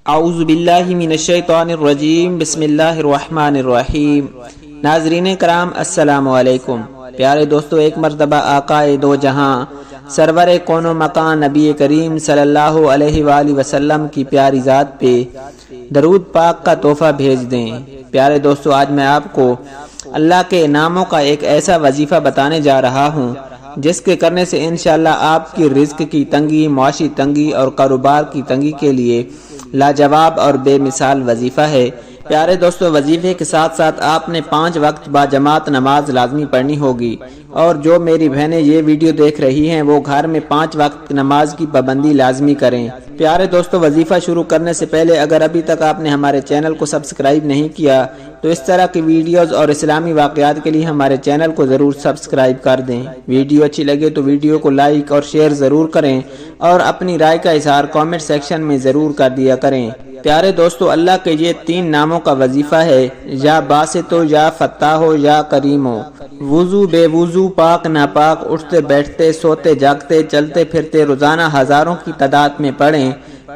اعوذ باللہ من الشیطان الرجیم، بسم اللہ الرحمن الرحیم۔ ناظرین کرام السلام علیکم۔ پیارے دوستو، ایک مرتبہ آقائے دو جہاں سرور کون و مکان نبی کریم صلی اللہ علیہ وآلہ وسلم کی پیاری ذات پہ درود پاک کا تحفہ بھیج دیں۔ پیارے دوستو، آج میں آپ کو اللہ کے ناموں کا ایک ایسا وظیفہ بتانے جا رہا ہوں جس کے کرنے سے انشاءاللہ آپ کی رزق کی تنگی، معاشی تنگی اور کاروبار کی تنگی کے لیے لاجواب اور بے مثال وظیفہ ہے۔ پیارے دوستو، وظیفے کے ساتھ ساتھ آپ نے 5 وقت با جماعت نماز لازمی پڑھنی ہوگی، اور جو میری بہنیں یہ ویڈیو دیکھ رہی ہیں وہ گھر میں 5 وقت نماز کی پابندی لازمی کریں۔ پیارے دوستو، وظیفہ شروع کرنے سے پہلے اگر ابھی تک آپ نے ہمارے چینل کو سبسکرائب نہیں کیا تو اس طرح کی ویڈیوز اور اسلامی واقعات کے لیے ہمارے چینل کو ضرور سبسکرائب کر دیں۔ ویڈیو اچھی لگے تو ویڈیو کو لائک اور شیئر ضرور کریں، اور اپنی رائے کا اظہار کامنٹ سیکشن میں ضرور کر دیا کریں۔ پیارے دوستو، اللہ کے یہ 3 ناموں کا وظیفہ ہے، یا باسط ہو، یا فتاح ہو، یا کریم ہو۔ وضو بے وضو، پاک ناپاک، اٹھتے بیٹھتے، سوتے جاگتے، چلتے پھرتے روزانہ ہزاروں کی تعداد میں پڑھیں۔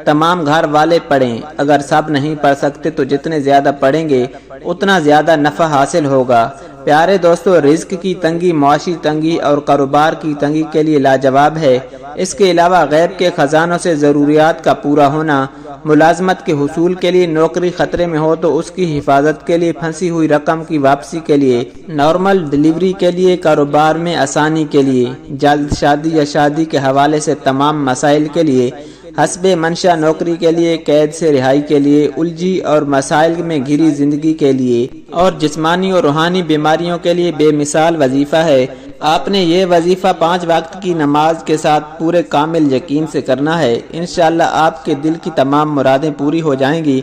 تمام گھر والے پڑھیں، اگر سب نہیں پڑھ سکتے تو جتنے زیادہ پڑھیں گے اتنا زیادہ نفع حاصل ہوگا۔ پیارے دوستو، رزق کی تنگی، معاشی تنگی اور کاروبار کی تنگی کے لیے لاجواب ہے۔ اس کے علاوہ غیب کے خزانوں سے ضروریات کا پورا ہونا، ملازمت کے حصول کے لیے، نوکری خطرے میں ہو تو اس کی حفاظت کے لیے، پھنسی ہوئی رقم کی واپسی کے لیے، نارمل ڈیلیوری کے لیے، کاروبار میں آسانی کے لیے، جلد شادی یا شادی کے حوالے سے تمام مسائل کے لیے، حسب منشا نوکری کے لیے، قید سے رہائی کے لیے، الجھی اور مسائل میں گھری زندگی کے لیے، اور جسمانی اور روحانی بیماریوں کے لیے بے مثال وظیفہ ہے۔ آپ نے یہ وظیفہ 5 وقت کی نماز کے ساتھ پورے کامل یقین سے کرنا ہے۔ انشاءاللہ آپ کے دل کی تمام مرادیں پوری ہو جائیں گی۔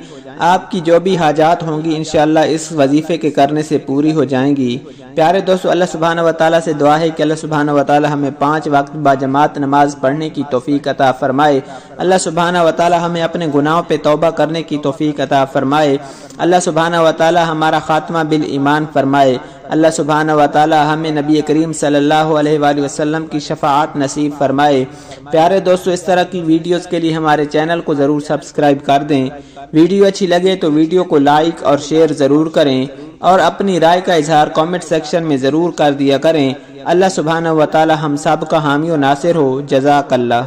آپ کی جو بھی حاجات ہوں گی انشاءاللہ اس وظیفے کے کرنے سے پوری ہو جائیں گی۔ پیارے دوستو، اللہ سبحانہ وتعالی سے دعا ہے کہ اللہ سبحانہ وتعالی ہمیں 5 وقت با جماعت نماز پڑھنے کی توفیق عطا فرمائے۔ اللہ سبحانہ وتعالی ہمیں اپنے گناہوں پہ توبہ کرنے کی توفیق عطا فرمائے۔ اللہ سبحانہ وتعالی ہمارا خاتمہ بالایمان فرمائے۔ اللہ سبحانہ وتعالی ہمیں نبی کریم صلی اللہ علیہ وآلہ وسلم کی شفاعت نصیب فرمائے۔ پیارے دوستو، اس طرح کی ویڈیوز کے لیے ہمارے چینل کو ضرور سبسکرائب کر دیں۔ ویڈیو اچھی لگے تو ویڈیو کو لائک اور شیئر ضرور کریں، اور اپنی رائے کا اظہار کامنٹ سیکشن میں ضرور کر دیا کریں۔ اللہ سبحانہ وتعالی ہم سب کا حامی و ناصر ہو۔ جزاک اللہ۔